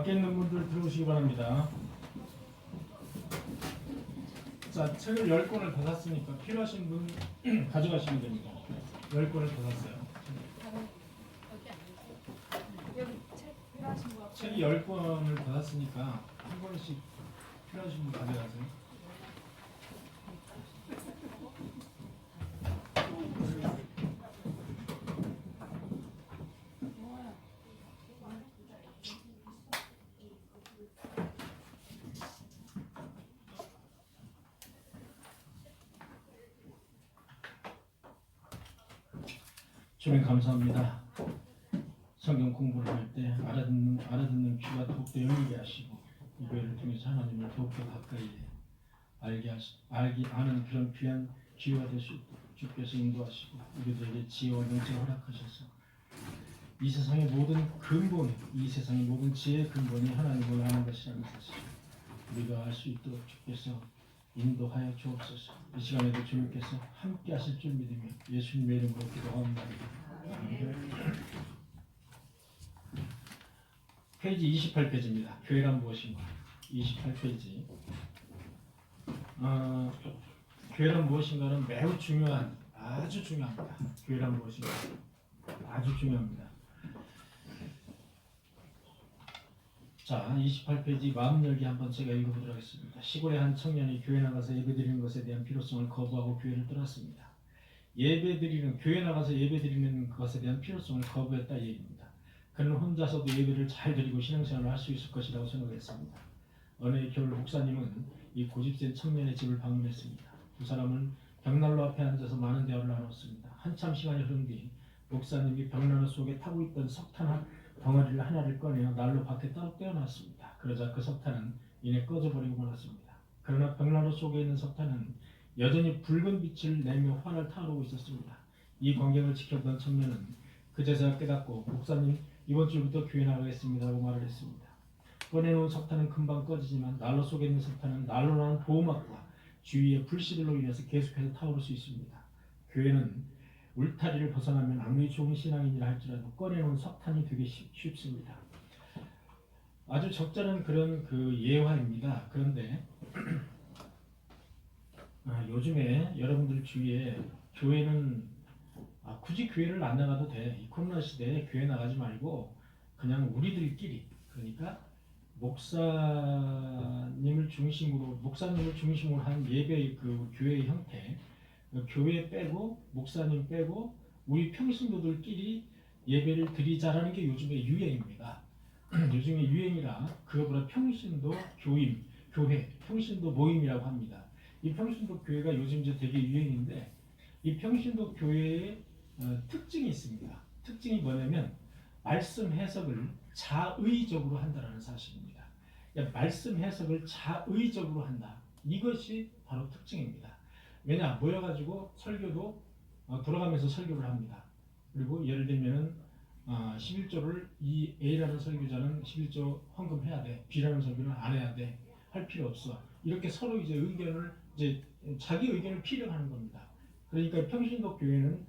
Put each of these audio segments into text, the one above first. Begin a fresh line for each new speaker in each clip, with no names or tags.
밖에 있는 분들 들어오시기 바랍니다. 자, 책을 10권을 다 샀으니까 필요하신 분 가져가시면 됩니다. 10권을 다 샀어요.
여기 책 필요하신 거
책이 10권을 다 샀으니까 한 권씩 필요하신 분 가져가세요. 주님 감사합니다. 성경 공부를 할 때 알아듣는 귀가 더욱더 열리게 하시고 이 교회를 통해서 하나님을 더욱더 가까이 아는 그런 귀한 기회가 될 수 있도록 주께서 인도하시고 우리들에게 지혜와 능력을 허락하셔서 이 세상의 모든 근본, 이 세상의 모든 지혜의 근본이 하나님을 아는 것이라는 사실 우리가 알 수 있도록 주께서 인도하여 주옵소서. 이 시간에도 주님께서 함께 하실 줄 믿으며 예수님의 이름으로 기도합니다. 페이지 28페이지입니다. 교회란 무엇인가? 28페이지. 교회란 무엇인가는 매우 중요한, 아주 중요합니다. 교회란 무엇인가? 아주 중요합니다. 자, 28페이지 마음 열기 한번 제가 읽어보도록 하겠습니다. 시골의 한 청년이 교회 나가서 예배드리는 것에 대한 필요성을 거부하고 교회를 떠났습니다. 교회 나가서 예배드리는 것에 대한 필요성을 거부했다 이 얘기입니다. 그는 혼자서도 예배를 잘 드리고 신앙생활을 할 수 있을 것이라고 생각했습니다. 어느 해 겨울 목사님은 이 고집센 청년의 집을 방문했습니다. 두 사람은 벽난로 앞에 앉아서 많은 대화를 나눴습니다. 한참 시간이 흐른 뒤 목사님이 벽난로 속에 타고 있던 석탄 덩어리를 하나를 꺼내어 난로 밖에 따로 떼어놨습니다. 그러자 그 석탄은 이내 꺼져버리고 말았습니다. 그러나 벽난로 속에 있는 석탄은 여전히 붉은 빛을 내며 환을 타오르고 있었습니다. 이 광경을 지켜보던 청년은 그제서야 깨닫고 목사님 이번 주부터 교회 나가겠습니다 라고 말을 했습니다. 꺼내놓은 석탄은 금방 꺼지지만 난로 속에 있는 석탄은 난로라는 보호막과 주위의 불씨들로 인해서 계속해서 타오를 수 있습니다. 교회는 울타리를 벗어나면 아무리 좋은 신앙인이라 할지라도 꺼내놓은 석탄이 되게 쉽습니다. 아주 적절한 그런 그 예화입니다. 그런데 요즘에 여러분들 주위에 교회는 굳이 교회를 안 나가도 돼. 이 코로나 시대에 교회 나가지 말고 그냥 우리들끼리, 그러니까 목사님을 중심으로 한 예배 그 교회의 형태, 교회 빼고 목사님 빼고 우리 평신도들끼리 예배를 드리자라는 게 요즘의 유행입니다. 요즘의 유행이라 그거보다 평신도 교회, 평신도 모임이라고 합니다. 이 평신도 교회가 요즘 이제 되게 유행인데 이 평신도 교회의 특징이 있습니다. 특징이 뭐냐면 말씀 해석을 자의적으로 한다는 사실입니다. 말씀 해석을 자의적으로 한다. 이것이 바로 특징입니다. 왜냐? 모여가지고 설교도 돌아가면서 설교를 합니다. 그리고 예를 들면은 11조를 이 A라는 설교자는 11조 헌금해야 돼. B라는 설교는 안 해야 돼. 할 필요 없어. 이렇게 서로 이제 자기 의견을 피력하는 겁니다. 그러니까 평신도 교회는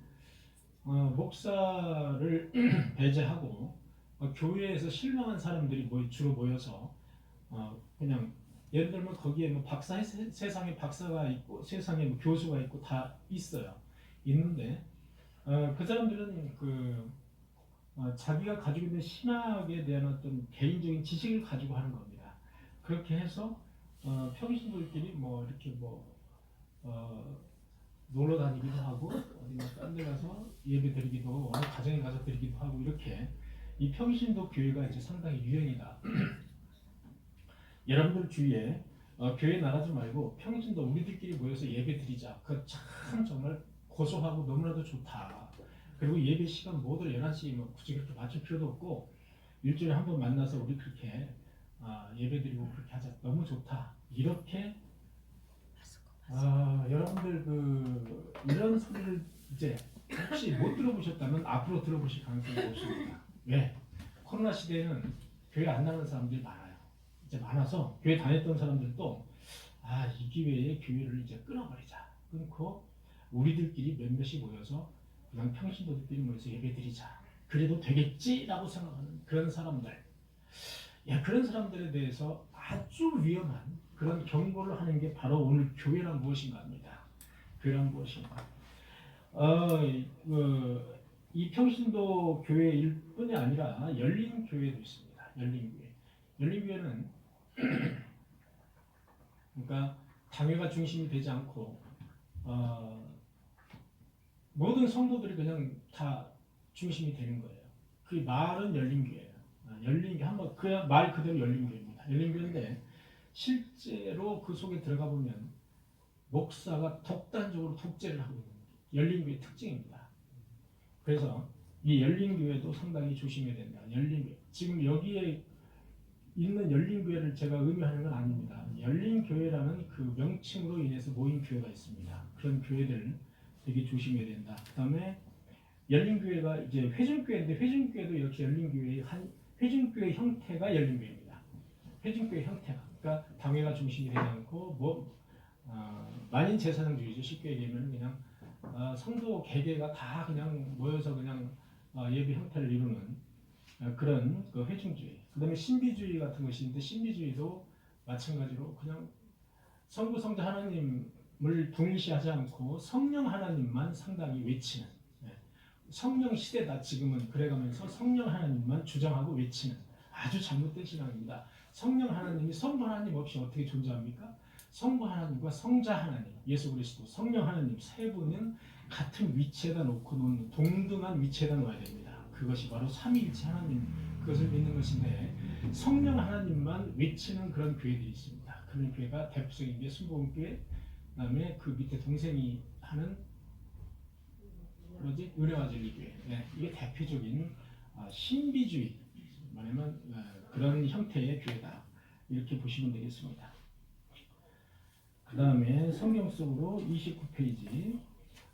목사를 배제하고 교회에서 실망한 사람들이 주로 모여서 그냥 예를 들면 거기에 뭐 세상에 박사가 있고 세상에 뭐 교수가 있고 다 있는데 그 사람들은 자기가 가지고 있는 신학에 대한 어떤 개인적인 지식을 가지고 하는 겁니다. 그렇게 해서 평신도들끼리 뭐 이렇게 놀러 다니기도 하고 어디 딴 데 가서 예배 드리기도 어느 가정에 가서 드리기도 하고 이렇게 이 평신도 교회가 이제 상당히 유행이다. 여러분들 주위에 교회 나가지 말고 평신도 우리들끼리 모여서 예배 드리자. 그 참 정말 고소하고 너무나도 좋다. 그리고 예배 시간 모두 11시 뭐 굳이 그렇게 맞출 필요도 없고 일주일에 한 번 만나서 우리 그렇게 예배 드리고 그렇게 하자. 너무 좋다. 이렇게 여러분들 이런 소리를 이제 혹시 못 들어보셨다면 앞으로 들어보실 가능성이 높습니다. 왜? 코로나 시대에는 교회 안 나가는 사람들이 많아요. 이제 많아서 교회 다녔던 사람들도 이 기회에 교회를 이제 끊어버리자. 끊고 우리들끼리 몇몇이 모여서 그냥 평신도들끼리 모여서 예배드리자. 그래도 되겠지라고 생각하는 그런 사람들. 그런 사람들에 대해서 아주 위험한 그런 경고를 하는 게 바로 오늘 교회란 무엇인가 합니다. 교회란 무엇인가. 이 평신도 교회일 뿐이 아니라 열린 교회도 있습니다. 열린 교회. 열린 교회는 그러니까 당회가 중심이 되지 않고 모든 성도들이 그냥 다 중심이 되는 거예요. 그 말은 열린 교회예요. 열린 교 한번 그냥 말 그대로 열린 교회입니다. 열린 교회인데 실제로 그 속에 들어가 보면 목사가 독단적으로 독재를 하고 있는 거예요. 열린 교회 특징입니다. 그래서 이 열린 교회도 상당히 조심해야 된다. 열린 교회. 지금 여기에 있는 열린 교회를 제가 의미하는 건 아닙니다. 열린 교회라는 그 명칭으로 인해서 모인 교회가 있습니다. 그런 교회들 되게 조심해야 된다. 그다음에 열린 교회가 이제 회중교회인데 회중교회도 역시 열린 교회의 한 회중교회 형태가 열린 교회입니다. 회중교회 형태가 그러니까 당회가 중심이 되지 않고 만인 제사장주의죠. 쉽게 얘기하면 그냥 성도 개개가 다 그냥 모여서 그냥 예배 형태를 이루는 그런 그 회중주의. 그다음에 신비주의 같은 것이 있는데 신비주의도 마찬가지로 그냥 성부 성자 하나님을 동일시하지 않고 성령 하나님만 상당히 외치는 성령 시대다 지금은 그래가면서 성령 하나님만 주장하고 외치는 아주 잘못된 신앙입니다. 성령 하나님이 성부 하나님 없이 어떻게 존재합니까? 성부 하나님과 성자 하나님, 예수 그리스도, 성령 하나님 세 분은 같은 위치에다 놓고 놓는 동등한 위치에다 놓아야 됩니다. 그것이 바로 삼위일체 하나님 그것을 믿는 것인데 성령 하나님만 외치는 그런 교회들이 있습니다. 그런 교회가 대표적인 게 순복음교회, 그다음에 그 밑에 동생이 하는 은혜와 진리교회. 이게 대표적인 신비주의 말하면 그런 형태의 교회다. 이렇게 보시면 되겠습니다. 그 다음에 성경 속으로 29페이지.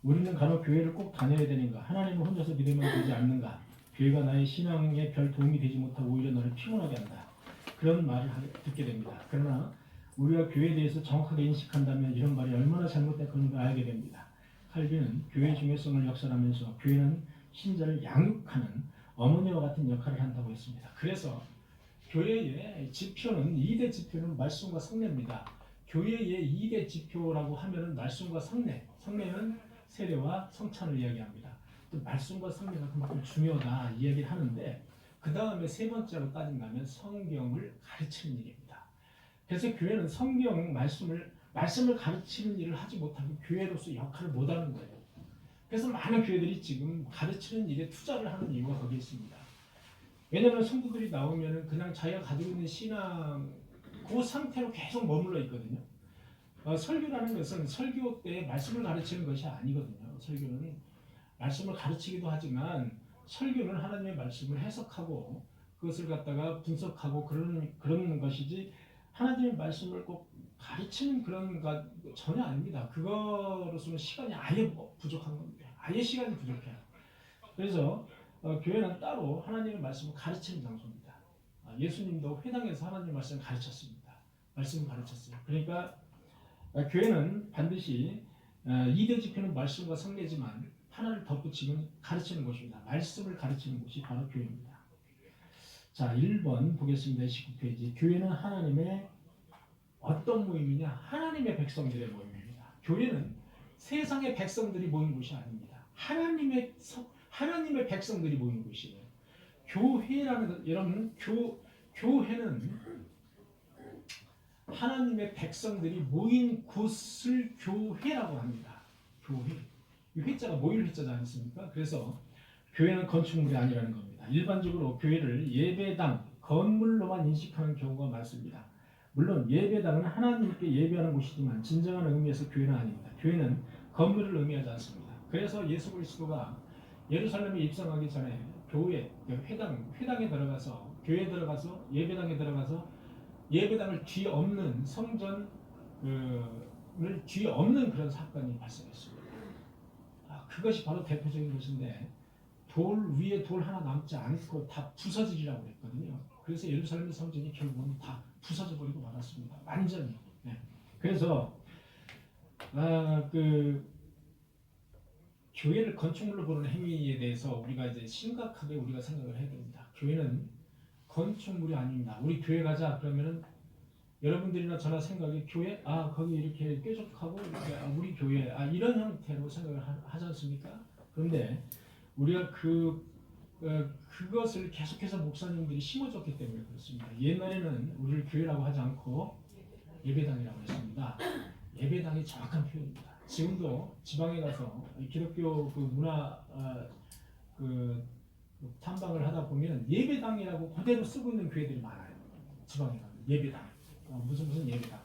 우리는 간혹 교회를 꼭 다녀야 되는가? 하나님을 혼자서 믿으면 되지 않는가? 교회가 나의 신앙에 별 도움이 되지 못하고 오히려 너를 피곤하게 한다. 그런 말을 듣게 됩니다. 그러나 우리가 교회에 대해서 정확하게 인식한다면 이런 말이 얼마나 잘못된 건지 알게 됩니다. 칼빈은 교회의 중요성을 역설하면서 교회는 신자를 양육하는 어머니와 같은 역할을 한다고 했습니다. 그래서 교회의 지표는 2대 지표는 말씀과 성례입니다. 교회의 2대 지표라고 하면은 말씀과 성례, 성례는 세례와 성찬을 이야기합니다. 또 말씀과 성례가 그만큼 중요하다 이야기를 하는데 그 다음에 세 번째로 따진다면 성경을 가르치는 일입니다. 그래서 교회는 성경 말씀을 가르치는 일을 하지 못하고 교회로서 역할을 못하는 거예요. 그래서 많은 교회들이 지금 가르치는 일에 투자를 하는 이유가 거기에 있습니다. 왜냐하면 성도들이 나오면 그냥 자기가 가지고 있는 신앙 그 상태로 계속 머물러 있거든요. 설교라는 것은 설교 때 말씀을 가르치는 것이 아니거든요. 설교는 말씀을 가르치기도 하지만 설교는 하나님의 말씀을 해석하고 그것을 갖다가 분석하고 그런 것이지 하나님의 말씀을 꼭 가르치는 그런 것 전혀 아닙니다. 그거로서는 시간이 아예 부족한 겁니다. 아예 시간이 부족해요. 그래서 교회는 따로 하나님의 말씀을 가르치는 장소입니다. 예수님도 회당에서 하나님의 말씀을 가르쳤습니다. 말씀을 가르쳤어요. 그러니까 교회는 반드시 2대 지표는 말씀과 성례지만 하나를 덧붙이면 가르치는 것입니다. 말씀을 가르치는 곳이 바로 교회입니다. 자, 1번 보겠습니다. 19페이지. 교회는 하나님의 어떤 모임이냐? 하나님의 백성들의 모임입니다. 교회는 세상의 백성들이 모인 곳이 아닙니다. 하나님의 백성들이 모인 곳이에요. 교회라는 것, 여러분, 교회는 하나님의 백성들이 모인 곳을 교회라고 합니다. 교회. 이 회자가 모일 회자지 않습니까? 그래서 교회는 건축물이 아니라는 겁니다. 일반적으로 교회를 예배당, 건물로만 인식하는 경우가 많습니다. 물론 예배당은 하나님께 예배하는 곳이지만 진정한 의미에서 교회는 아닙니다. 교회는 건물을 의미하지 않습니다. 그래서 예수 그리스도가 예루살렘에 입성하기 전에 교회, 회당에 들어가서 교회에 들어가서 예배당에 들어가서 예배당을 뒤엎는 성전을 뒤엎는 그런 사건이 발생했습니다. 그것이 바로 대표적인 것인데 돌 위에 돌 하나 남지 않고 다 부서지리라고 했거든요. 그래서 예루살렘 성전이 결국은 다 부서져 버리고 말았습니다. 완전히. 그래서 교회를 건축물로 보는 행위에 대해서 우리가 이제 심각하게 우리가 생각을 해야 됩니다. 교회는 건축물이 아닙니다. 우리 교회 가자 그러면은 여러분들이나 저나 생각이 교회 거기 이렇게 뾰족하고 이렇게 우리 교회 이런 형태로 생각을 하지 않습니까? 그런데 우리가 그것을 계속해서 목사님들이 심어줬기 때문에 그렇습니다. 옛날에는 우리를 교회라고 하지 않고 예배당이라고 했습니다. 예배당이 정확한 표현입니다. 지금도 지방에 가서 기독교 그 문화 그 탐방을 하다 보면 예배당이라고 그대로 쓰고 있는 교회들이 많아요. 지방에 가면 예배당, 무슨 예배당.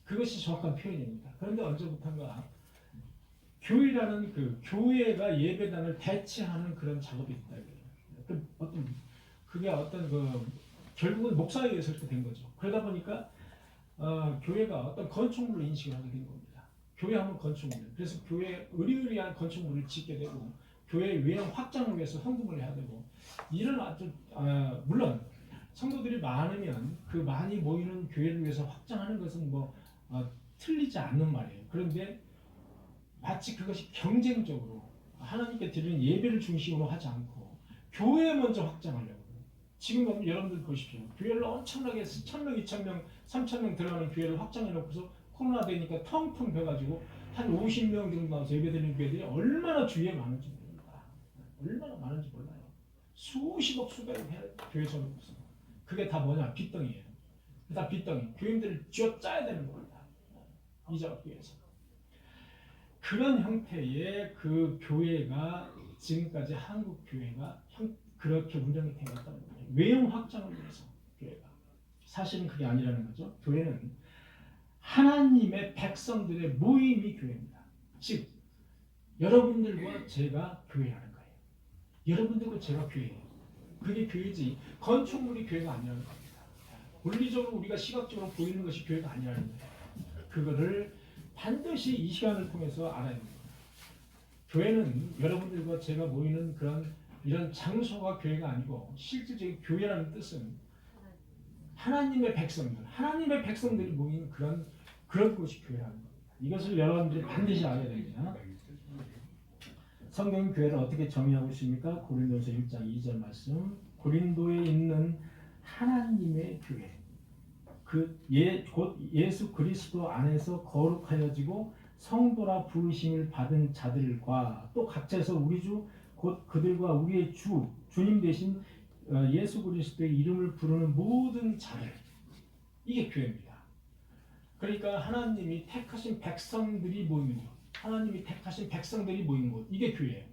그것이 정확한 표현입니다. 그런데 언제부턴가 교회라는 그 교회가 예배당을 대체하는 그런 작업이 있다. 그게 어떤 결국은 목사에 의해서 이렇게 된 거죠. 그러다 보니까 교회가 어떤 건축물로 인식을 하게 된 겁니다. 교회하면 건축물. 그래서 교회 의리의리한 건축물을 짓게 되고 교회 외형 확장을 위해서 헌금을 해야 되고 이런 아주 물론 성도들이 많으면 그 많이 모이는 교회를 위해서 확장하는 것은 틀리지 않는 말이에요. 그런데 마치 그것이 경쟁적으로 하나님께 드리는 예배를 중심으로 하지 않고 교회에 먼저 확장하려고. 지금 여러분들 보십시오. 교회를 엄청나게 1,000명, 2,000명, 3,000명 들어가는 교회를 확장해놓고서 코로나 되니까 텅텅 비어가지고 한 50명 정도 나와서 예배드리는 교회들이 얼마나 주위에 많은지 모릅니다. 얼마나 많은지 몰라요. 수십억, 수백억 교회 전업없어. 그게 다 뭐냐? 빚덩이에요. 다 빚덩이. 교인들을 쥐어짜야 되는 겁니다. 이자받기 위해서. 그런 형태의 그 교회가 지금까지 한국 교회가 그렇게 운영이 되었다는 거예요. 외형 확장을 위해서 교회가. 사실은 그게 아니라는 거죠. 교회는 하나님의 백성들의 모임이 교회입니다. 즉 여러분들과 제가 교회라는 거예요. 여러분들과 제가 교회예요. 그게 교회지 건축물이 교회가 아니라는 겁니다. 물리적으로 우리가 시각적으로 보이는 것이 교회가 아니라는 거예요. 그거를 반드시 이 시간을 통해서 알아야 됩니다. 교회는 여러분들과 제가 모이는 이런 장소가 교회가 아니고 실질적인 교회라는 뜻은 하나님의 백성들이 모이는 그런 곳이 교회라는 겁니다. 이것을 여러분들이 반드시 알아야 됩니다. 성경은 교회를 어떻게 정의하고 있습니까? 고린도서 1장 2절 말씀. 고린도에 있는 하나님의 교회. 곧 예수 그리스도 안에서 거룩하여지고 성도라 부르심을 받은 자들과 또 각자에서 우리 주 곧 그들과 우리의 주님 되신 예수 그리스도의 이름을 부르는 모든 자들. 이게 교회입니다. 그러니까 하나님이 택하신 백성들이 모이는 곳. 하나님이 택하신 백성들이 모이는 곳. 이게 교회예요.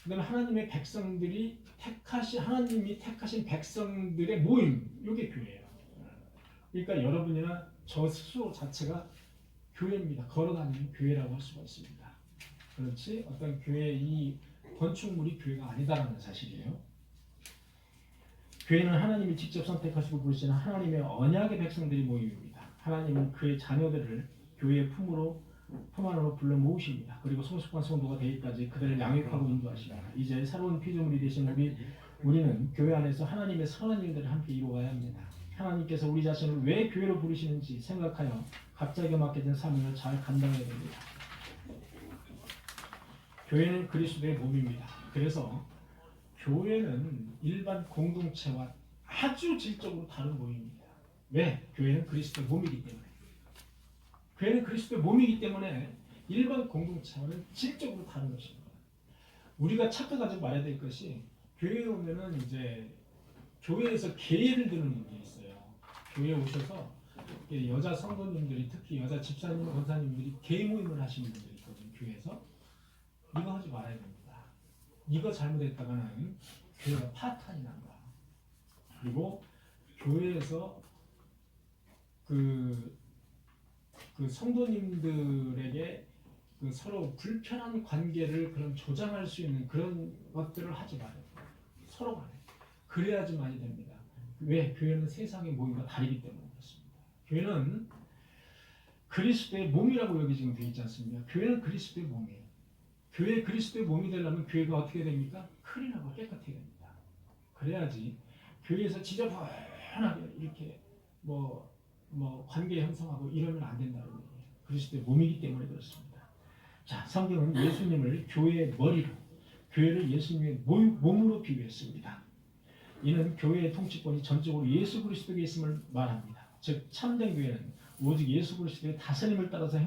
그다음에 하나님이 택하신 백성들의 모임. 이게 교회예요. 그러니까 여러분이나 저 스스로 자체가 교회입니다. 걸어다니는 교회라고 할 수가 있습니다. 그렇지 어떤 교회의 이 건축물이 교회가 아니다라는 사실이에요. 교회는 하나님이 직접 선택하시고 부르시는 하나님의 언약의 백성들이 모임입니다. 하나님은 그의 자녀들을 교회의 품 안으로 불러 모으십니다. 그리고 성숙한 성도가 되기까지 그들을 양육하고 인도하십니다. 이제 새로운 피조물이 되신 우리는 교회 안에서 하나님의 선한 일들을 함께 이루어가야 합니다. 하나님께서 우리 자신을 왜 교회로 부르시는지 생각하여 각자에게 맡겨진 사명을 잘 감당해야 됩니다. 교회는 그리스도의 몸입니다. 그래서 교회는 일반 공동체와 아주 질적으로 다른 모임입니다. 왜? 교회는 그리스도의 몸이기 때문에. 교회는 그리스도의 몸이기 때문에 일반 공동체와는 질적으로 다른 것입니다. 우리가 착각하지 말아야 될 것이 교회에 오면은 이제 교회에서 계례를 드는 분들이 있어요. 교회에 오셔서 여자 성도님들이 특히 여자 집사님, 권사님들이 계례 모임을 하시는 분들이 있거든요. 교회에서. 이거 하지 말아야 됩니다. 이거 잘못했다가는 교회가 파탄이 난다. 그리고 교회에서 그 성도님들에게 서로 불편한 관계를 조장할 수 있는 그런 것들을 하지 말아요. 서로 간에. 그래야지만이 됩니다. 왜? 교회는 세상의 모임과 다르기 때문에 그렇습니다. 교회는 그리스도의 몸이라고 여기 지금 되어 있지 않습니까? 교회는 그리스도의 몸이에요. 교회 그리스도의 몸이 되려면 교회가 어떻게 됩니까? 클린하고 깨끗해야 됩니다. 그래야지 교회에서 지저분하게 이렇게 관계 형성하고 이러면 안 된다는 거예요. 그리스도의 몸이기 때문에 그렇습니다. 자, 성경은 예수님을 교회의 머리로, 교회를 예수님의 몸으로 비유했습니다. 이는 교회의 통치권이 전적으로 예수 그리스도에게 있음을 말합니다. 즉 참된 교회는 오직 예수 그리스도의 다스림을 따라서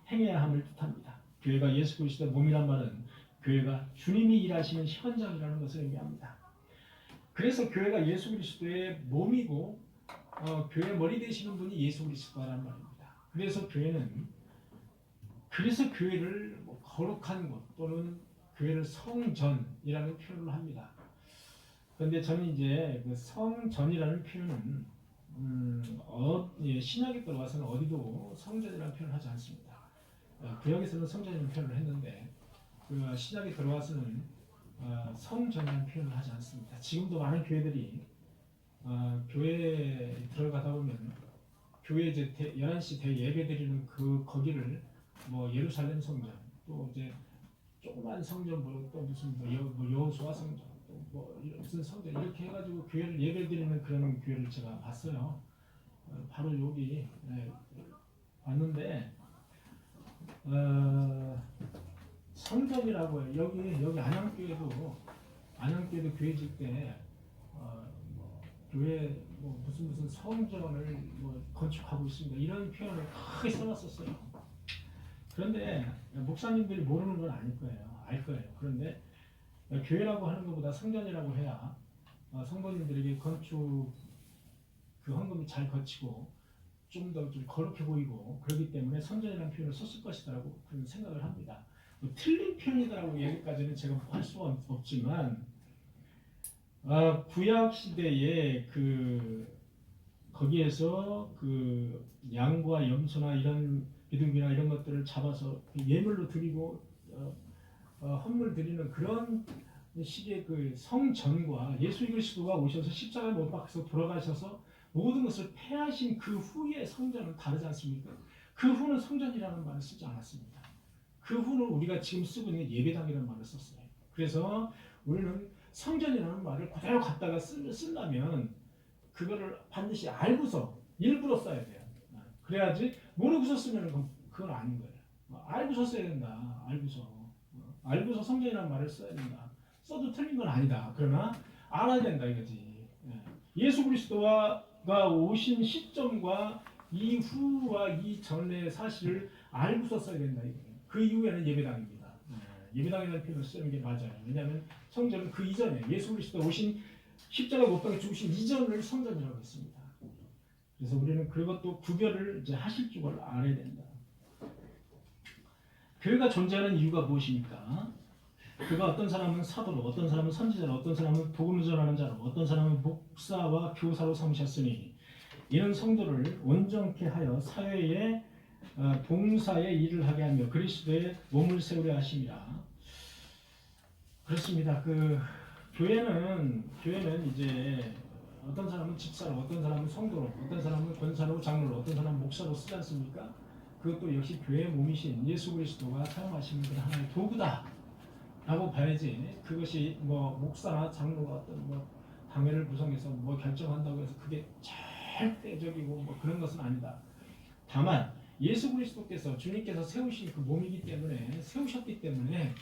행해야 함을 뜻합니다. 교회가 예수 그리스도의 몸이란 말은 교회가 주님이 일하시는 현장이라는 것을 의미합니다. 그래서 교회가 예수 그리스도의 몸이고 교회 머리 되시는 분이 예수 그리스도라는 말입니다. 그래서 교회를 뭐 거룩한 곳 또는 교회를 성전이라는 표현을 합니다. 그런데 저는 이제 그 성전이라는 표현은 신약에 들어와서는 어디도 성전이라는 표현을 하지 않습니다. 구약에서는 성전이라는 표현을 했는데 그 신약에 들어와서는 성전이라는 표현을 하지 않습니다. 지금도 많은 교회들이 교회에 들어가다 보면 교회 이제 11시 대예배 드리는 그 거기를 뭐 예루살렘 성전 또 이제 조그만 성전 또 무슨 여호수아 성전 또 무슨 성전 이렇게 해가지고 교회를 예배 드리는 그런 교회를 제가 봤어요. 바로 여기 봤는데 성전이라고 해요. 여기 안양교회도 교회 질때 교회 무슨 성전을 건축하고 있습니다. 이런 표현을 크게 써놨었어요. 그런데 목사님들이 모르는 건 아닐 거예요. 알 거예요. 그런데 교회라고 하는 것보다 성전이라고 해야 성도님들에게 건축 그 헌금이 잘 거치고 좀 더 좀 거룩해 보이고 그렇기 때문에 성전이라는 표현을 썼을 것이다라고 그런 생각을 합니다. 틀린 표현이다라고 얘기까지는 제가 할 수가 없지만 구약 시대에 거기에서 그 양과 염소나 이런 비둘기나 이런 것들을 잡아서 예물로 드리고 헌물 드리는 그런 식의 그 성전과 예수 그리스도가 오셔서 십자가에 못 박혀서 돌아가셔서 모든 것을 폐하신 그 후의 성전은 다르지 않습니까? 그 후는 성전이라는 말을 쓰지 않았습니다. 그 후는 우리가 지금 쓰고 있는 예배당이라는 말을 썼어요. 그래서 우리는 성전이라는 말을 그대로 갖다가 쓰려면 그거를 반드시 알고서 일부러 써야 돼요. 그래야지 모르고서 쓰면 그건 아닌 거예요. 알고서 써야 된다. 알고서 성전이라는 말을 써야 된다. 써도 틀린 건 아니다. 그러나 알아야 된다 이거지. 예수 그리스도가 오신 시점과 이후와 이전의 사실을 알고서 써야 된다 이거예요. 그 이후에는 예배당입니다. 예배당이라는 표현을 쓰는 게 맞아요. 왜냐하면 성전은 그 이전에 예수 그리스도 오신 십자가 못 박혀 죽으신 이전을 성전이라고 했습니다. 그래서 우리는 그것도 구별을 이제 하실 줄 알아야 된다. 교회가 존재하는 이유가 무엇입니까? 그가 어떤 사람은 사도로, 어떤 사람은 선지자로, 어떤 사람은 복음을 전하는 자로, 어떤 사람은 목사와 교사로 삼으셨으니 이는 성도를 온전케 하여 사회에 봉사의 일을 하게 하며 그리스도의 몸을 세우려 하심이라. 그렇습니다. 교회는 이제 어떤 사람은 집사로, 어떤 사람은 성도로, 어떤 사람은 권사로, 장로로, 어떤 사람은 목사로 쓰지 않습니까? 그것도 역시 교회의 몸이신 예수 그리스도가 사용하시는 그 하나의 도구다 라고 봐야지. 그것이 목사나 장로가 어떤 당회를 구성해서 결정한다고 해서 그게 절대적이고 그런 것은 아니다. 다만 예수 그리스도께서 주님께서 세우신 그 몸이기 때문에 세우셨기 때문에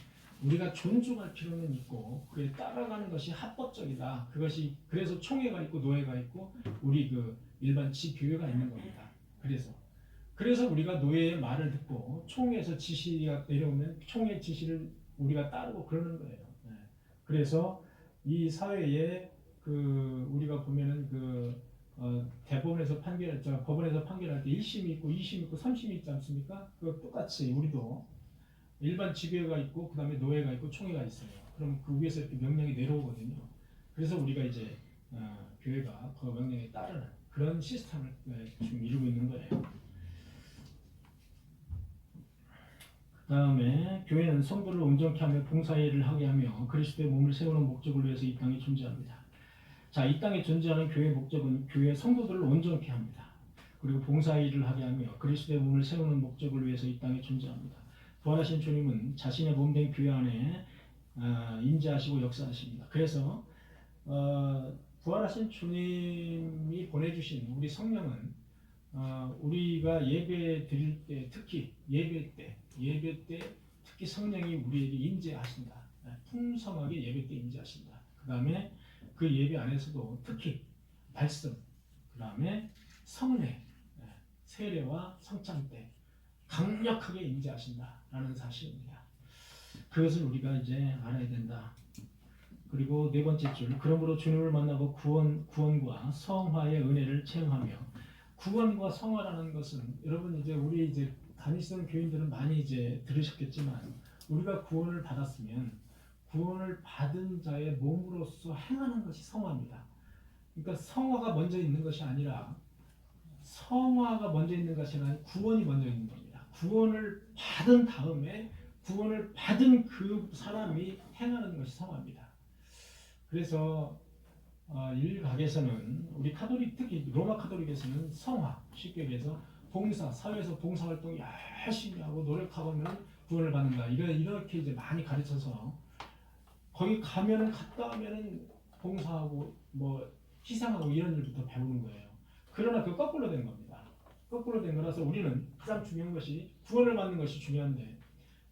우리가 존중할 필요는 있고 그에 따라가는 것이 합법적이다. 그것이 그래서 총회가 있고 노회가 있고 우리 일반 지교회가 있는 겁니다. 그래서 우리가 노회의 말을 듣고 총회에서 지시가 내려오면 총회 지시를 우리가 따르고 그러는 거예요. 그래서 이 사회에 우리가 보면은 법원에서 판결할 때 1심이 있고 2심이 있고 3심이 있지 않습니까? 똑같이 우리도 일반 지교회가 있고 그 다음에 노회가 있고 총회가 있어요. 그럼 그 위에서 이렇게 명령이 내려오거든요. 그래서 우리가 이제 교회가 그 명령에 따르는 그런 시스템을 지금 이루고 있는 거예요. 그 다음에 교회는 성도를 온전케 하며 봉사일을 하게 하며 그리스도의 몸을 세우는 목적을 위해서 이 땅에 존재합니다. 자, 이 땅에 존재하는 교회의 목적은 교회 성도들을 온전케 합니다. 그리고 봉사일을 하게 하며 그리스도의 몸을 세우는 목적을 위해서 이 땅에 존재합니다. 부활하신 주님은 자신의 몸된 교회 안에 임재하시고 역사하십니다. 그래서 부활하신 주님이 보내주신 우리 성령은 우리가 예배 드릴 때 특히 예배 때 특히 성령이 우리에게 임재하신다. 풍성하게 예배 때 임재하신다. 그 다음에 그 예배 안에서도 특히 말씀, 그 다음에 성례, 세례와 성찬 때 강력하게 임재하신다라는 사실입니다. 그것을 우리가 이제 알아야 된다. 그리고 네 번째 줄, 그러므로 주님을 만나고 구원과 성화의 은혜를 체험하며, 구원과 성화라는 것은 여러분 이제 우리 이제 다니시던 교인들은 많이 이제 들으셨겠지만, 우리가 구원을 받았으면 구원을 받은 자의 몸으로서 행하는 것이 성화입니다. 그러니까 성화가 먼저 있는 것이 아니라, 성화가 먼저 있는 것이 아니라 구원이 먼저 있는 겁니다. 구원을 받은 다음에 구원을 받은 그 사람이 행하는 것이 성화입니다. 그래서 일각에서는, 우리 카톨릭, 특히 로마 카톨릭에서는 성화, 쉽게 얘기해서 봉사, 사회에서 봉사활동 열심히 하고 노력하면 구원을 받는다, 이렇게 이제 많이 가르쳐서 거기 가면은, 갔다 하면은 봉사하고 뭐 희생하고 이런 일부터 배우는 거예요. 그러나 그 거꾸로 된 겁니다. 거꾸로 된 거라서 우리는 가장 중요한 것이 구원을 받는 것이 중요한데,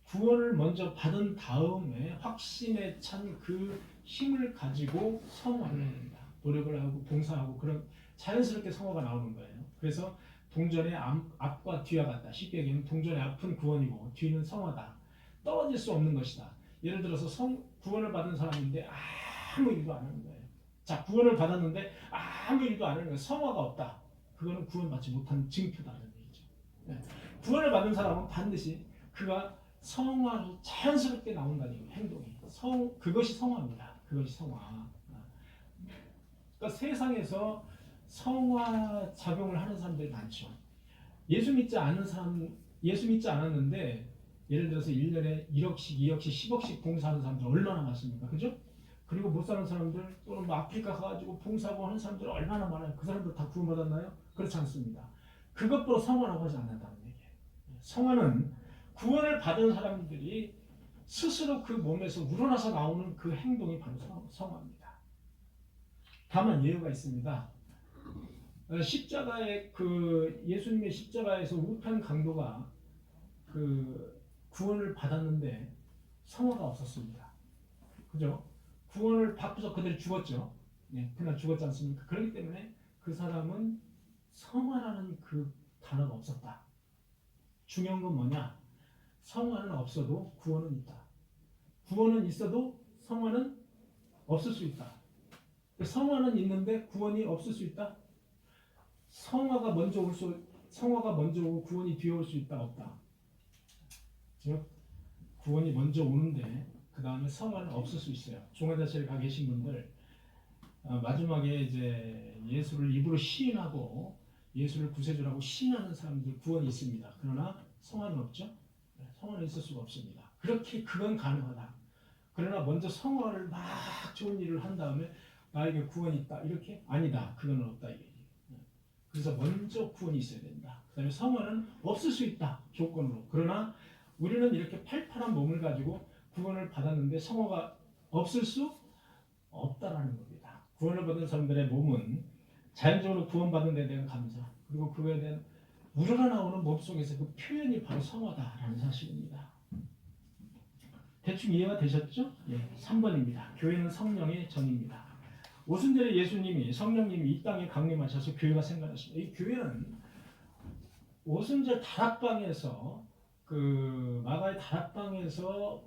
구원을 먼저 받은 다음에 확신에 찬 그 힘을 가지고 성화를 해야 된다. 노력을 하고 봉사하고, 그런 자연스럽게 성화가 나오는 거예요. 그래서 동전의 앞과 뒤와 같다. 쉽게 얘기하면 동전의 앞은 구원이고 뒤는 성화다. 떨어질 수 없는 것이다. 예를 들어서 구원을 받은 사람인데 아무 일도 안 하는 거예요. 자, 구원을 받았는데 아무 일도 안 하는 거예요. 성화가 없다. 그거는 구원받지 못한 징표다는 얘기죠. 네. 구원을 받은 사람은 반드시 그가 성화로 자연스럽게 나온다는 행동이, 그것이 성화입니다. 그것이 성화. 그러니까 세상에서 성화 작용을 하는 사람들이 많죠. 예수 믿지 않았는데 예를 들어서 1년에 1억씩, 2억씩, 10억씩 봉사하는 사람들 얼마나 많습니까? 그죠? 그리고 못 사는 사람들, 또는 뭐 아프리카 가가지고 봉사하고 하는 사람들 얼마나 많아요. 그 사람들 다 구원받았나요? 그렇지 않습니다. 그것보다 성화라고 하지 않는다는 얘기예요. 성화는 구원을 받은 사람들이 스스로 그 몸에서 우러나서 나오는 그 행동이 바로 성화입니다. 다만 예외가 있습니다. 십자가의 예수님의 십자가에서 우편 강도가 구원을 받았는데 성화가 없었습니다. 그죠? 구원을 받고서 그들이 죽었죠. 네, 그날 죽었지 않습니까? 그렇기 때문에 그 사람은 성화라는 그 단어가 없었다. 중요한 건 뭐냐? 성화는 없어도 구원은 있다. 구원은 있어도 성화는 없을 수 있다. 성화는 있는데 구원이 없을 수 있다. 성화가 먼저 오고 구원이 뒤에 올 수 있다, 없다. 즉 구원이 먼저 오는데 그 다음에 성화는 없을 수 있어요. 종아자실에 가 계신 분들, 마지막에 이제 예수를 입으로 시인하고 예수를 구세주라고 시인하는 사람들 구원이 있습니다. 그러나 성화는 없죠. 성화는 있을 수가 없습니다. 그렇게 그건 가능하다. 그러나 먼저 성화를 막 좋은 일을 한 다음에 나에게 구원이 있다, 이렇게 아니다, 그건 없다, 이게. 그래서 먼저 구원이 있어야 된다. 그 다음에 성화는 없을 수 있다, 조건으로. 그러나 우리는 이렇게 팔팔한 몸을 가지고 구원을 받았는데 성화가 없을 수 없다라는 겁니다. 구원을 받은 사람들의 몸은 자연적으로 구원받은 데 대한 감사, 그리고 그거에 대한 우러나 나오는 몸속에서 그 표현이 바로 성화다라는 사실입니다. 대충 이해가 되셨죠? 예, 3번입니다. 교회는 성령의 전입니다. 오순절에 예수님이, 성령님이 이 땅에 강림하셔서 교회가 생겨났습니다. 이 교회는 오순절 다락방에서, 마가의 다락방에서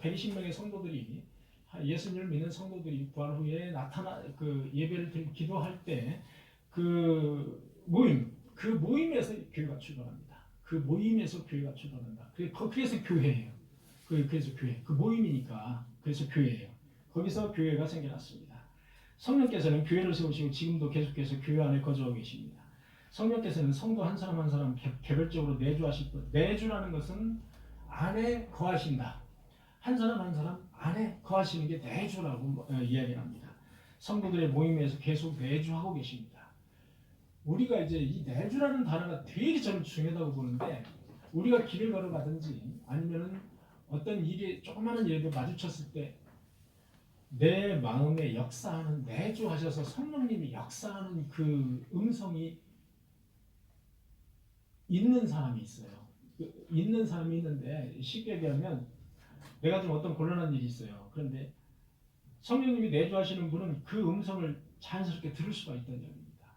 120명의 성도들이, 예수님을 믿는 성도들이 부활 후에 예배를 기도할 때 모임에서 교회가 출발합니다. 그 모임에서 교회가 출발한다. 그래서 교회예요. 그래서 교회, 그 모임이니까 그래서 교회예요. 거기서 교회가 생겨났습니다. 성령께서는 교회를 세우시고 지금도 계속해서 교회 안에 거주하고 계십니다. 성령께서는 성도 한 사람 한 사람 개별적으로 내주하실 것. 내주라는 것은 안에 거하신다. 한 사람 한 사람 안에 거하시는 게 내주라고 이야기를 합니다. 성도들의 모임에서 계속 내주하고 계십니다. 우리가 이제 이 내주라는 단어가 되게 저는 중요하다고 보는데, 우리가 길을 걸어가든지 아니면은 어떤 일이, 조그마한 일도 마주쳤을 때 내 마음에 역사하는, 내주하셔서 성령님이 역사하는 그 음성이 있는 사람이 있어요. 있는 사람이 있는데, 쉽게 얘기하면 내가 좀 어떤 곤란한 일이 있어요. 그런데 성령님이 내주하시는 분은 그 음성을 자연스럽게 들을 수가 있다는 얘기입니다.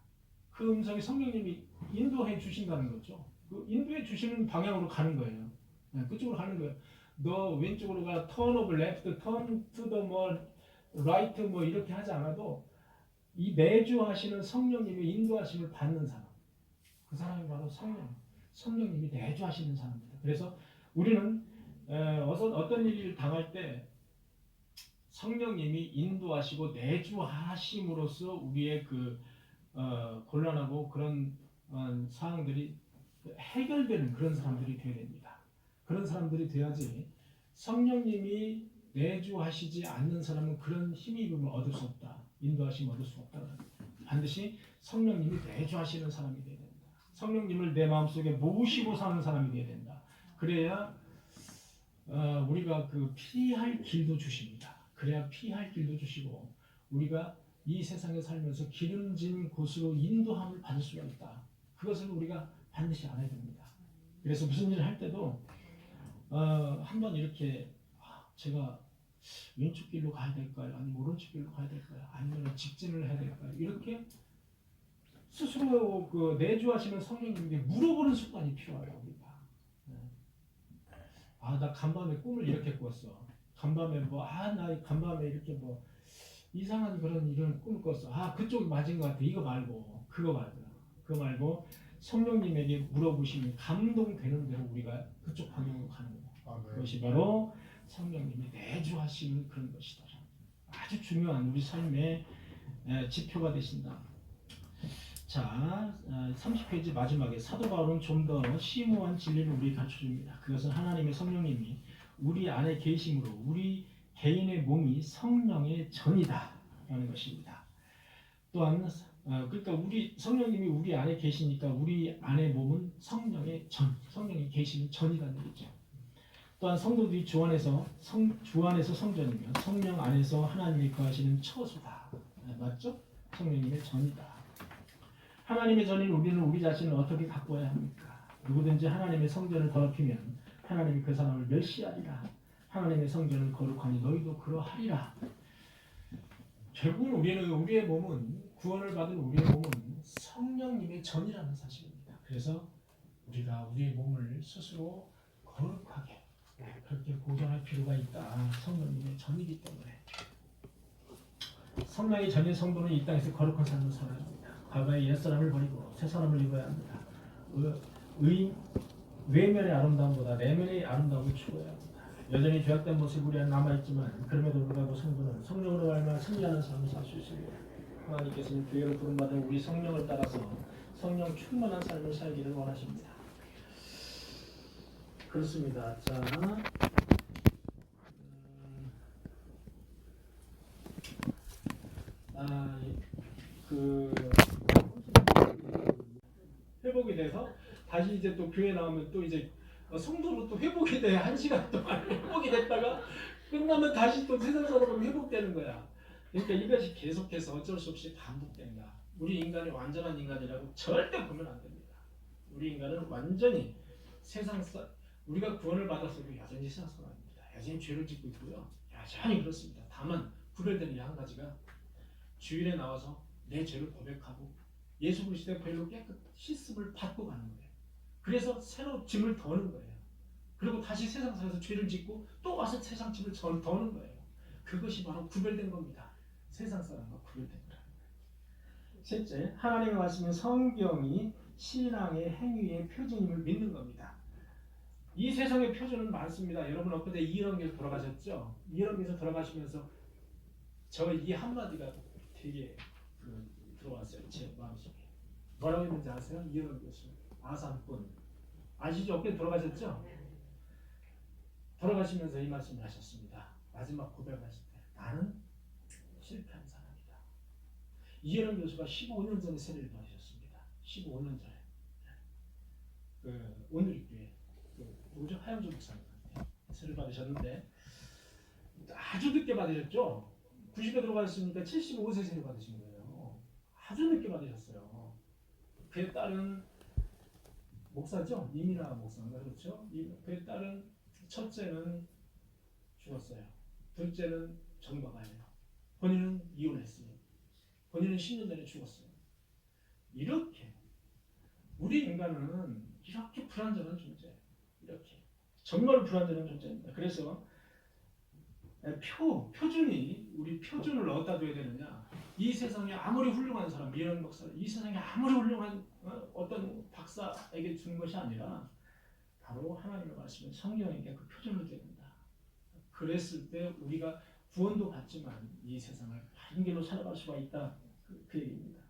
그 음성이 성령님이 인도해 주신다는 거죠. 그 인도해 주시는 방향으로 가는 거예요. 네, 그쪽으로 가는 거예요. 너 왼쪽으로 가, turn of left, turn to the 뭐 right 뭐 이렇게 하지 않아도 이 내주하시는 성령님의 인도하심을 받는 사람, 그 사람이 바로 성령님이 내주하시는 사람입니다. 그래서 우리는 어떤 일을 당할 때 성령님이 인도하시고 내주하심으로써 우리의 그 곤란하고 그런 사항들이 해결되는 그런 사람들이 되어야 됩니다. 그런 사람들이 돼야지 성령님이 내주하시지 않는 사람은 그런 힘입음을 얻을 수 없다. 인도하심을 얻을 수 없다. 반드시 성령님이 내주하시는 사람이 되어야 된다. 성령님을 내 마음속에 모시고 사는 사람이 되어야 된다. 그래야 우리가 그 피할 길도 주십니다. 그래야 피할 길도 주시고 우리가 이 세상에 살면서 기름진 곳으로 인도함을 받을 수가 있다. 그것을 우리가 반드시 알아야 됩니다. 그래서 무슨 일을 할 때도 한번 이렇게 제가 왼쪽 길로 가야 될까요? 아니면 오른쪽 길로 가야 될까요? 아니면 직진을 해야 될까요? 이렇게 스스로 그 내주하시는 성령님에게 물어보는 습관이 필요해요. 우리가. 나 간밤에 꿈을 이렇게 꿨어. 간밤에 나 간밤에 이렇게 이상한 이런 꿈을 꿨어. 그쪽이 맞은 것 같아. 이거 말고 그거 말고 성령님에게 물어보시면 감동되는 대로 우리가 그쪽 방향으로 가는 거예요. 그것이 바로 성령님이 내주하시는 그런 것이다. 아주 중요한 우리 삶의 지표가 되신다. 자, 30페이지 마지막에 사도 바울은 좀 더 심오한 진리를 우리에게 가르쳐줍니다. 그것은 하나님의 성령님이 우리 안에 계심으로 우리 개인의 몸이 성령의 전이다 라는 것입니다. 또한 그러니까 성령님이 우리 안에 계시니까 우리 안의 몸은 성령의 전, 성령이 계시는 전이라는 얘기죠. 또한 성도들이 주 안에서 성전이며 성령 안에서 하나님이 거하시는 처소다. 맞죠? 성령님의 전이다. 하나님의 전인 우리는 우리 자신을 어떻게 가꾸어야 합니까? 누구든지 하나님의 성전을 더럽히면 하나님이 그 사람을 멸시하리라. 하나님의 성전은 거룩하니 너희도 그러하리라. 결국은 우리의 몸은 구원을 받은 우리의 몸은 성령님의 전이라는 사실입니다. 그래서 우리가 우리의 몸을 스스로 거룩하게 그렇게 보존할 필요가 있다. 성령님의 전이기 때문에 성령의 전인 성도는 이 땅에서 거룩한 삶을 살아야 합니다. 과거의 옛사람을 버리고 새사람을 입어야 합니다. 외면의 아름다움보다 내면의 아름다움을 추구해야 합니다. 여전히 죄악된 모습이 우리 안에 남아있지만 그럼에도 불구하고 성도는 성령으로 말미암아 승리하는 삶을 살 수 있습니다. 하나님께서는 교회로 부름받은 우리 성령을 따라서 성령 충만한 삶을 살기를 원하십니다. 그렇습니다. 자, 회복이 돼서 다시 이제 또 교회 나오면 또 이제 성도로 또 회복이 돼. 1시간 동안 회복이 됐다가 끝나면 다시 또 세상 사람으로 회복되는 거야. 그러니까 이것이 계속해서 어쩔 수 없이 반복된다. 우리 인간이 완전한 인간이라고 절대 보면 안 됩니다. 우리 인간은 완전히 우리가 구원을 받았어도 여전히 세상 사람입니다. 여전히 죄를 짓고 있고요. 여전히 그렇습니다. 다만 구별되는 게 한 가지가 주일에 나와서 내 죄를 고백하고 예수 그리스도의 보혈로 깨끗 씻음을 받고 가는 거예요. 그래서 새로 짐을 더는 거예요. 그리고 다시 세상에서 죄를 짓고 또 와서 세상 짐을 더는 거예요. 그것이 바로 구별된 겁니다. 세상 사람과 구별된 거예요. 셋째, 하나님의 말씀인 성경이 신앙의 행위의 표준임을 믿는 겁니다. 이 세상의 표준은 많습니다. 여러분 엊그제 이런길 돌아가셨죠? 이런길에서 돌아가시면서 저 이 한마디가 되게 들어왔어요. 제 마음속에. 뭐라고 했는지 아세요? 이런 교수. 아산꾼. 아시죠? 엊그제 돌아가셨죠? 돌아가시면서 이 말씀을 하셨습니다. 마지막 고백하실 때 나는 실패한 사람이다. 이해령 교수가 15년 전에 세례를 받으셨습니다. 15년 전에. 오늘교회 누구죠? 하영주 목사님한테 세례를 받으셨는데 아주 늦게 받으셨죠? 90에 들어가셨으니까 75세 세례 받으신 거예요. 아주 늦게 받으셨어요. 그의 딸은 목사죠? 이민아 목사인가 그렇죠? 그의 딸은 첫째는 죽었어요. 둘째는 전과가예요. 본인은 이혼했어요. 본인은 10년 전에 죽었어요. 이렇게 우리 인간은 이렇게 불완전한 존재예요. 이렇게 정말 불완전한 존재입니다. 그래서 표준이 우리 표준을 어디다 둬야 되느냐? 이 세상에 아무리 훌륭한 사람, 미련 목사, 이 세상에 아무리 훌륭한 어떤 박사에게 주는 것이 아니라 바로 하나님의 말씀은 성령에게 그 표준을 둬야 된다. 그랬을 때 우리가 구원도 받지만 이 세상을 바른 길로 살아갈 수가 있다. 그 얘기입니다.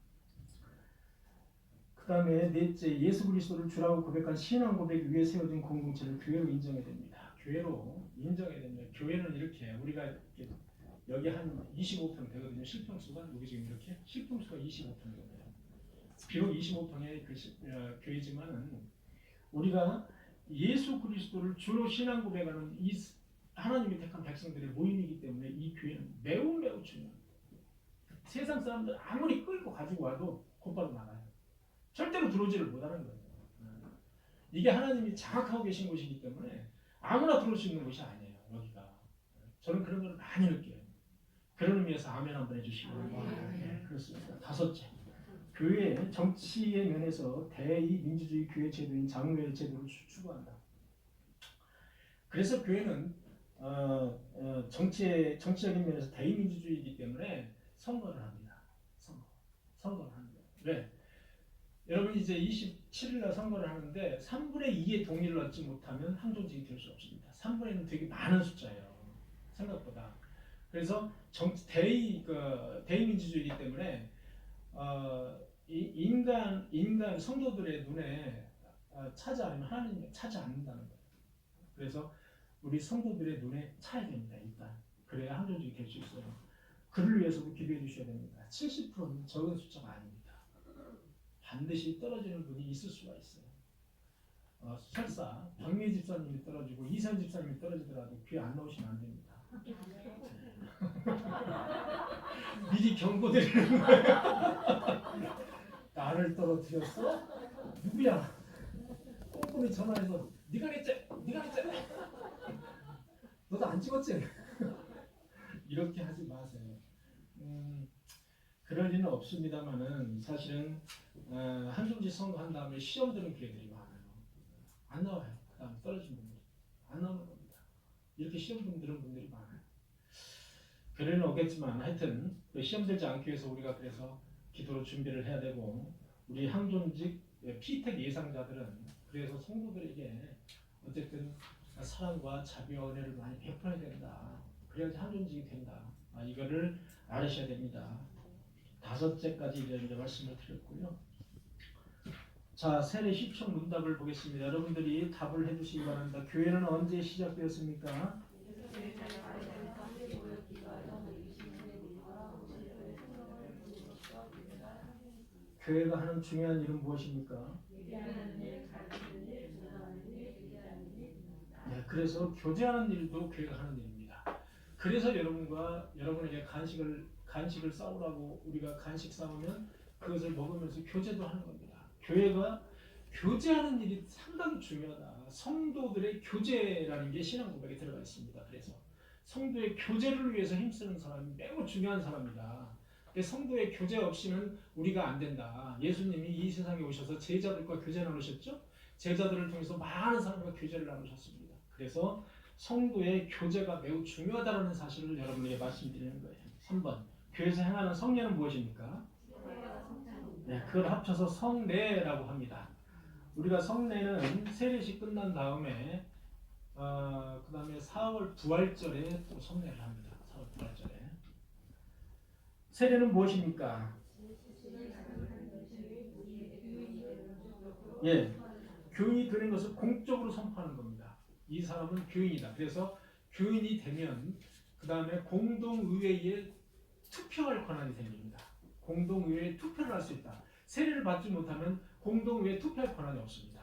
그 다음에 넷째, 예수 그리스도를 주라고 고백한 신앙 고백 위에 세워진 공동체를 교회로 인정해야 됩니다. 교회로 인정해야 됩니다. 교회는 이렇게 우리가 이렇게 여기 한 25평 되거든요. 실평수가 여기 지금 이렇게 실평수가 25평이거든요. 비록 25평의 교회지만은 우리가 예수 그리스도를 주로 신앙 고백하는 이 하나님이 택한 백성들의 모임이기 때문에 이 교회는 매우 중요합니다. 세상 사람들 아무리 끌고 가지고 와도 곧바로 나가요. 절대로 들어오지를 못하는 거예요. 이게 하나님이 장악하고 계신 곳이기 때문에 아무나 들어올 수 있는 곳이 아니에요. 여기가. 저는 그런 걸 많이 느껴요. 그런 의미에서 아멘 한번 해주시고. 네, 그렇습니다. 다섯째, 교회 정치의 면에서 대의민주주의 교회 제도인 장로회 제도를 추구한다. 그래서 교회는 정치적인 면에서 대의민주주의이기 때문에 선거를 합니다. 선거를 합니다. 왜? 여러분 이제 27일 날 선거를 하는데 3분의 2의 동의를 얻지 못하면 항존직이 될 수 없습니다. 3분의 2는 되게 많은 숫자예요. 생각보다. 그래서 대의민주주의이기 때문에 인간 성도들의 눈에 차지 않으면 하나님이 차지 않는다는 거예요. 그래서 우리 성도들의 눈에 차야 됩니다. 일단 그래야 항존직이 될 수 있어요. 그를 위해서도 기도해 주셔야 됩니다. 70%는 적은 숫자가 아닙니다. 반드시 떨어지는 분이 있을 수가 있어요. 설사 박미 집사님이 떨어지고 이선 집사님이 떨어지더라도 귀에 안 나오시면 안 됩니다. 미리 경고드리는 거예요. 나를 떨어뜨렸어? 누구야? 꼼꼼히 전화해서 네가 냈지? 너도 안 찍었지? 이렇게 하지 마세요. 그럴 리는 없습니다만은 사실은 한종지 선거한 다음에 시험 드는 교회들이 많아요. 안 나와요. 그 다음에 떨어진 분들 안 나오는 겁니다. 이렇게 시험 드는 분들이 많아요. 그래는 오겠지만 하여튼 시험 들지 않기 위해서 우리가 그래서 기도로 준비를 해야 되고 우리 항존직 피택 예상자들은 그래서 성도들에게 어쨌든 사랑과 자비와 은혜를 많이 베풀어야 된다. 그래야지 항존직이 된다. 이거를 알으셔야 됩니다. 다섯째까지 이제 말씀을 드렸고요. 자, 세례 10초 문답을 보겠습니다. 여러분들이 답을 해주시기 바랍니다. 교회는 언제 시작되었습니까? 교회가 하는 중요한 일은 무엇입니까? 네, 그래서 교제하는 일도 교회가 하는 일입니다. 그래서 여러분에게 간식을 싸우라고 우리가 간식 싸우면 그것을 먹으면서 교제도 하는 겁니다. 교회가 교제하는 일이 상당히 중요하다. 성도들의 교제라는 게 신앙 고백에 들어가 있습니다. 그래서 성도의 교제를 위해서 힘쓰는 사람이 매우 중요한 사람이다. 성도의 교제 없이는 우리가 안 된다. 예수님이 이 세상에 오셔서 제자들과 교제 나누셨죠? 제자들을 통해서 많은 사람과 교제를 나누셨습니다. 그래서 성도의 교제가 매우 중요하다는 사실을 여러분에게 말씀드리는 거예요. 3번, 교회에서 행하는 성례는 무엇입니까? 네, 그걸 합쳐서 성례라고 합니다. 우리가 성례는 세례식 끝난 다음에 그 다음에 4월 부활절에 또 성례를 합니다. 4월 부활절에. 세례는 무엇입니까? 예, 교인이 되는 것을 공적으로 선포하는 겁니다. 이 사람은 교인이다. 그래서 교인이 되면 그 다음에 공동의회에 투표할 권한이 생깁니다. 공동의회에 투표를 할 수 있다. 세례를 받지 못하면 공동의회에 투표할 권한이 없습니다.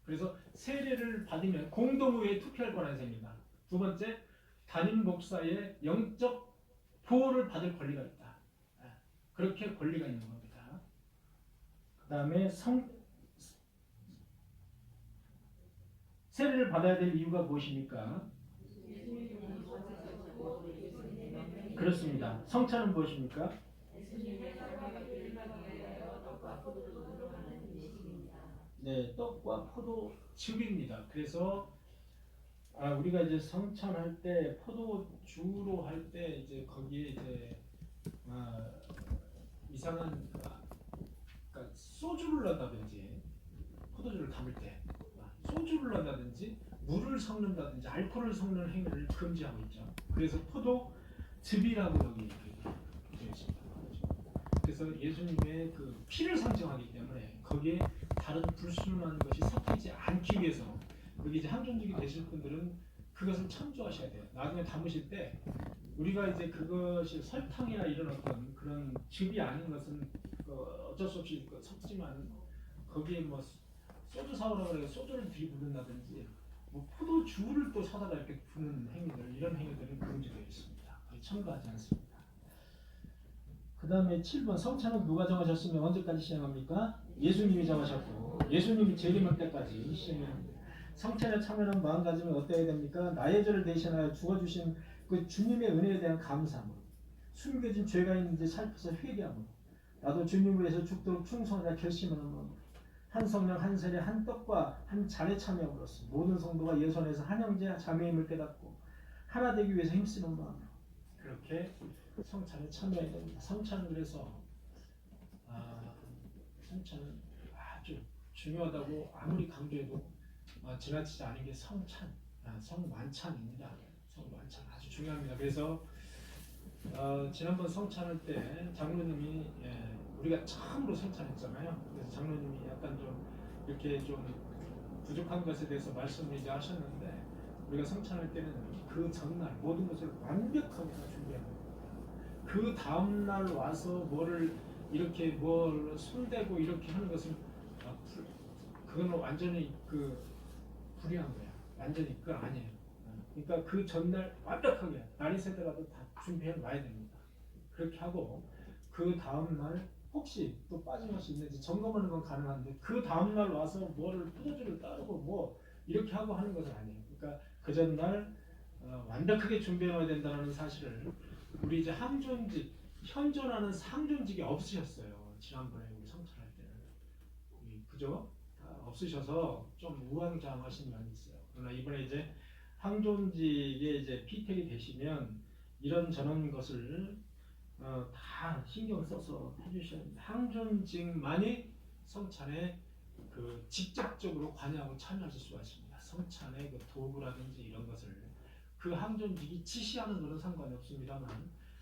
그래서 세례를 받으면 공동의회에 투표할 권한이 생긴다. 두 번째, 담임 목사의 영적 보호를 받을 권리가 있다. 그렇게 권리가 있는 겁니다. 그 다음에 세례를 받아야 될 이유가 무엇입니까? 그렇습니다. 성찬은 무엇입니까? 네, 떡과 포도즙입니다. 그래서 우리가 이제 성찬할 때 포도주로 할 때 이제 거기에 이제 아, 이상한 그러니까 소주를 넣는다든지 포도주를 담을 때 소주를 넣는다든지 물을 섞는다든지 알코올을 섞는 행위를 금지하고 있죠. 그래서 포도즙이라고 여기 되어 있습니다. 그래서 예수님의 그 피를 상징하기 때문에 거기에 다른 불순한 것이 섞이지 않기 위해서 여기 이제 항존직이 되실 분들은 그것을 참조하셔야 돼요. 나중에 담으실 때 우리가 이제 그것이 설탕이나 이런 어떤 그런 즙이 아닌 것은 어쩔 수 없이 섞지만 거기에 뭐 소주 사오라고 해서 소주를 들이붓는다든지 뭐 포도주를 또 사다가 이렇게 부는 행위들 이런 행위들은 금지되어 있습니다. 거의 참가하지 않습니다. 그 다음에 7번 성찬은 누가 정하셨으면 언제까지 시행합니까? 예수님이 정하셨고 예수님이 재림할 때까지 시행합니다. 성찬에 참여하는 마음가짐이 어때야 됩니까? 나의 죄를 대신하여 죽어주신 그 주님의 은혜에 대한 감사함으로 숨겨진 죄가 있는지 살펴서 회개함으로 나도 주님을 위해서 죽도록 충성하자 결심하는 한 성령 한 세례 한 떡과 한 잔에 참여함으로써 모든 성도가 예수 안에서 한 형제 자매임을 깨닫고 하나 되기 위해서 힘쓰는 마음으로 그렇게 성찬에 참여해야 됩니다. 성찬은 그래서 성찬은 아주 중요하다고 아무리 강조해도 지나치지 않은 게 성찬, 성만찬입니다. 성만찬 아주 중요합니다. 그래서 지난번 성찬할 때 장로님이 우리가 처음으로 성찬했잖아요. 그래서 장로님이 약간 좀 이렇게 좀 부족한 것에 대해서 말씀을 이제 하셨는데 우리가 성찬할 때는 그 전날 모든 것을 완벽하게 다 준비합니다. 그 다음날 와서 뭐를 이렇게 뭘 손대고 이렇게 하는 것은 그건 완전히 불이한 거야. 완전히 그건 아니에요. 그러니까 그 전날 완벽하게 날이 새더라도 다 준비해 놔야 됩니다. 그렇게 하고 그 다음날 혹시 또 빠진 것이 있는지 점검하는 건 가능한데 그 다음날 와서 뭐를 포도주를 따르고 뭐 이렇게 하고 하는 것은 아니에요. 그러니까 그 전날 완벽하게 준비해 놔야 된다는 사실을 우리 이제 항존직 현존하는 상존직이 없으셨어요. 지난번에 우리 성찬할 때는 그죠? 없으셔서 좀 우왕좌왕하신 면이 있어요. 그러나 이번에 이제 항존직에 이제 피택이 되시면 이런 저런 것을 다 신경 써서 해주셔야 합니다. 항존직만이 성찬에 직접적으로 관여하고 참여하실 수가 있습니다. 성찬의 도구라든지 이런 것을 그 항존직이 지시하는 것은 상관이 없습니다만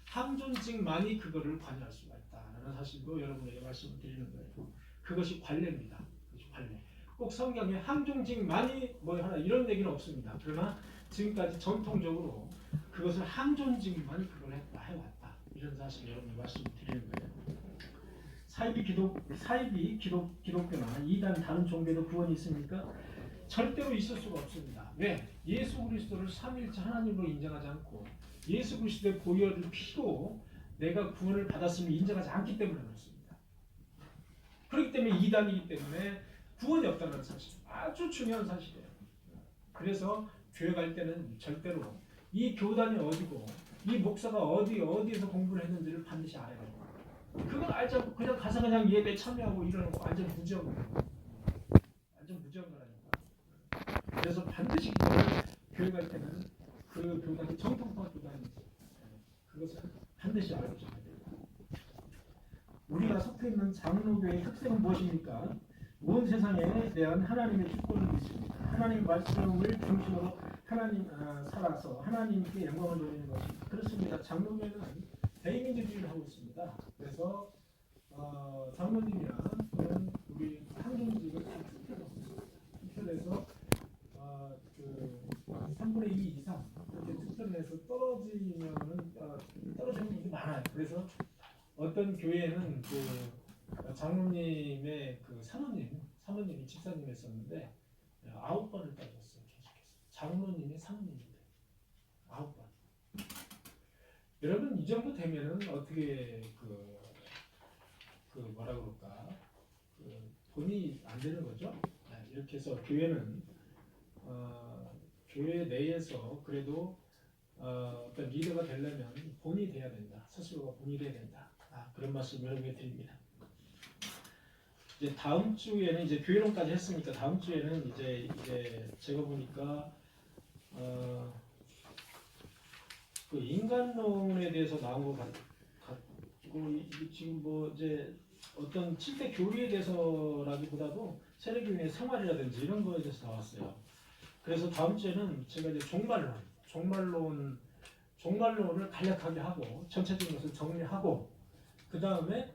항존직만이 그거를 관여할 수가 있다라는 사실도 여러분에게 말씀을 드리는 거예요. 그것이 관례입니다. 그것이 관례. 꼭 성경에 항존직만이 뭐 하나 이런 얘기는 없습니다. 그러나 지금까지 전통적으로 그것을 항존직만이 그걸 해왔다. 이런 사실 여러분이 말씀을 드리는 거예요. 사이비 기독교나 이단 다른 종교도 구원이 있습니까? 절대로 있을 수가 없습니다. 왜? 예수 그리스도를 삼위일체 하나님으로 인정하지 않고 예수 그리스도의 보혈을 피로 내가 구원을 받았음을 인정하지 않기 때문에 그렇습니다. 그렇기 때문에 이단이기 때문에 구원이 없다는 사실 아주 중요한 사실이에요. 그래서 교회 갈 때는 절대로 이 교단이 어디고 이 목사가 어디에서 공부를 했는지를 반드시 알아야 돼요. 그걸 알지 않고 그냥 가서 그냥 예배 참여하고 이러는 거 완전 무지한 거예요. 완전 무지한 거라니까. 그래서 반드시 그걸 교회 갈 때는 그 교단이 정통파 교단인지 그것을 반드시 알아줘야 됩니다. 우리가 속해 있는 장로교의 특색은 무엇입니까? 온 세상에 대한 하나님의 주권을 믿습니다. 하나님 말씀을 중심으로 하나님 살아서 하나님께 영광을 돌리는 것입니다. 그렇습니다. 장로교회는 대의민주주의를 하고 있습니다. 그래서 장로님이나 또는 우리 항존직을 다 투표를 해서 3분의 2 이상 이렇게 투표를 해서 떨어지면은 떨어지는 분이 많아요. 그래서 어떤 교회는 장로님의 사모님이 집사님 했었는데 9번을 떨어졌어요. 계속해서 장로님이 사모님인데 9번. 여러분 이 정도 되면은 어떻게 뭐라 그럴까 돈이 안 되는 거죠? 이렇게 해서 교회는 교회 내에서 그래도 어떤 리더가 되려면 본이 돼야 됩니다. 공유해야 된다. 그런 말씀 여러 개 드립니다. 이제 다음 주에는 이제 교회론까지 했으니까 다음 주에는 이제 제가 보니까 그 인간론에 대해서 나온 것 같고 지금 뭐 이제 어떤 7대 교리에 대해서라기보다도 세례교인의 생활이라든지 이런 거에 대해서 나왔어요. 그래서 다음 주에는 제가 이제 종말론을 간략하게 하고 전체적인 것을 정리하고 그 다음에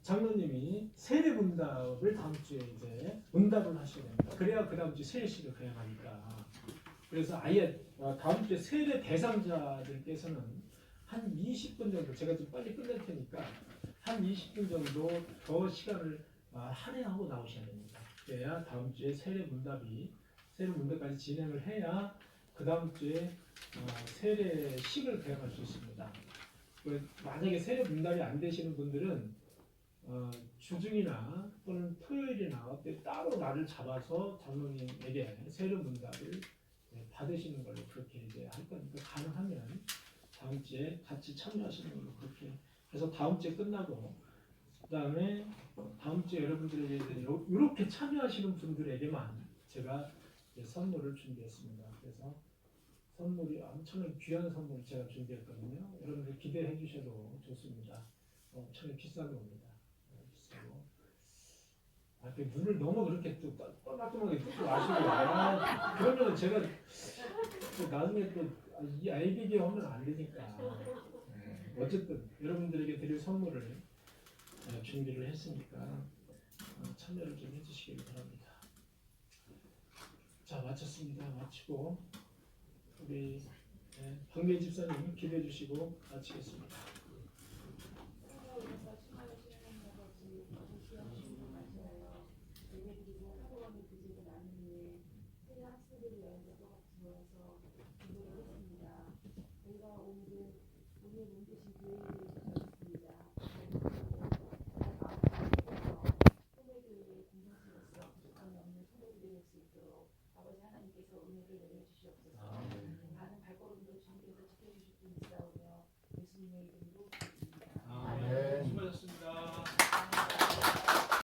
장로님이 세례 문답을 다음 주에 이제 문답을 하셔야 됩니다. 그래야 그 다음 주에 세례식을 그냥 하니까. 그래서 아예 다음 주에 세례 대상자들께서는 한 20분 정도 제가 좀 빨리 끝낼 테니까 한 20분 정도 더 시간을 할애하고 나오셔야 됩니다. 그래야 다음 주에 세례 문답까지 진행을 해야 그 다음 주에 세례식을 개행할 수 있습니다. 만약에 세례 문답이 안 되시는 분들은 주중이나 또는 토요일이나 어때 따로 날을 잡아서 장로님에게 세례 문답을 받으시는 걸로 그렇게 이제 할 거니까 가능하면 다음 주에 같이 참여하시는 걸로 그렇게 해서 다음 주에 끝나고 그다음에 다음 주에 여러분들에게 이렇게 참여하시는 분들에게만 제가 선물을 준비했습니다. 그래서 선물이 엄청나게 귀한 선물을 제가 준비했거든요. 여러분들 기대해 주셔도 좋습니다. 엄청나게 비싼 겁니다. 비싸고. 그 눈을 너무 그렇게 또 떠나떠나게 뜨지 마시고 그러면 제가 또 나중에 또 이 아이비디 하면 안 되니까 어쨌든 여러분들에게 드릴 선물을 준비를 했으니까 참여를 좀 해주시기 바랍니다. 자 마쳤습니다. 마치고 우리 박미애 집사님 기대해 주시고 마치겠습니다.